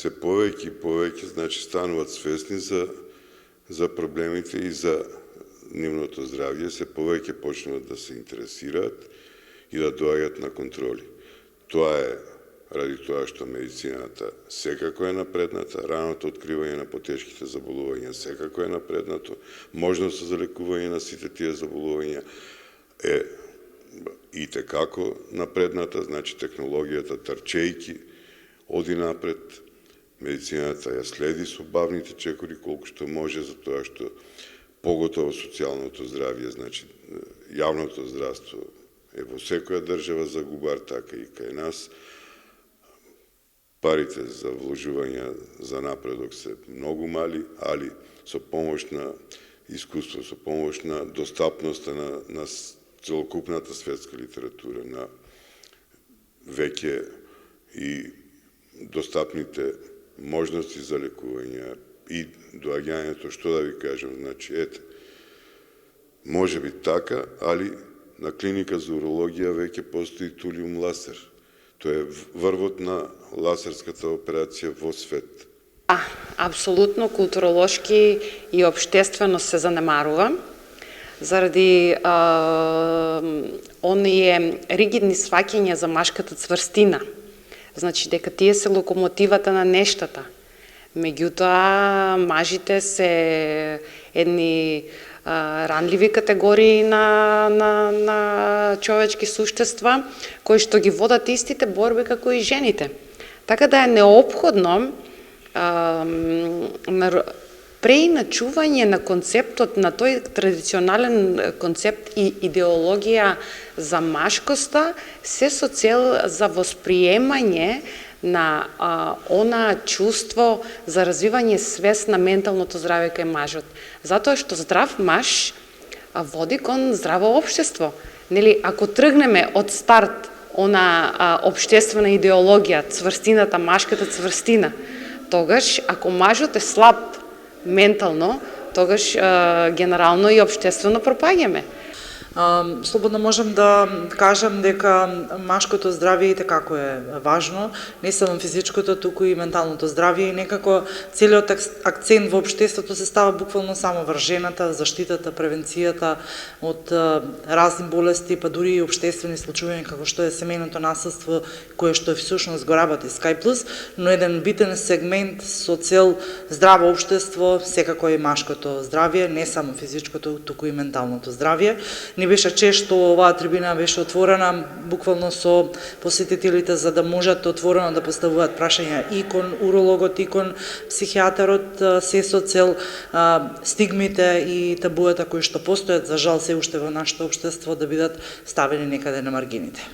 се повеќе и повеќе, значи, стануваат свесни за проблемите и за нивното здравје, се повеќе почнуваат да се интересираат и да доаѓаат на контроли. Тоа е ради тоа што медицината секако е напредната, раното откривање на потешките заболувања секако е напреднато, можност за лекување на сите тие заболувања е и текако напредната, значи технологијата трчејки оди напред, медицината ја следи со бавните чекори колку што може, за тоа што поготово социјалното здравје, значи јавното здравство е во секоја држава загубар, така и кај нас. Парите за вложување за напредок се многу мали, али со помош на искуство, со помош на достапноста на целокупната светска литература, на веќе и достапните можности за лекување и доаѓањето, што да ви кажем, значи, ете, може би така, али на клиника за урологија веќе постои тулиум ласер. Тоа е врвот на ласерската операција во свет. Апсолутно културолошки и општествено се занемарува заради оние ригидни сваќања за машката цврстина. Значи дека тие се локомотивата на нештата. Меѓутоа, мажите се едни ранливи категории на човечки суштества, кои што ги водат истите борби како и жените. Така да е неопходно преиначување на концептот, на тој традиционален концепт и идеологија за машкоста, се со цел за восприемање на она чувство за развивање свест на менталното здравје кај мажот. Затоа што здрав маж води кон здраво општество. Нели, ако тргнеме од старт она општествена идеологија, цврстината, машката цврстина, тогаш ако мажот е слаб ментално, тогаш генерално и општествено пропаѓаме. Слободно можам да кажам дека машкото здравје и како е важно, не само физичкото, туку и менталното здравје, и некако целиот акцент во општеството се става буквално само врз жената, заштитата, превенцијата од разни болести, па дури и општествени случаи како што е семејното насилство, кое што всушност го работи SkyPlus, но еден битен сегмент со цел здраво општество секако е машкото здравје, не само физичкото, туку и менталното здравје. Не беше често оваа трибина беше отворена буквално со посетителите за да можат отворено да поставуваат прашања и кон урологот, и кон психијатарот, се со цел стигмите и табуата кои што постојат, за жал се уште во нашето општество, да бидат ставени некаде на маргините.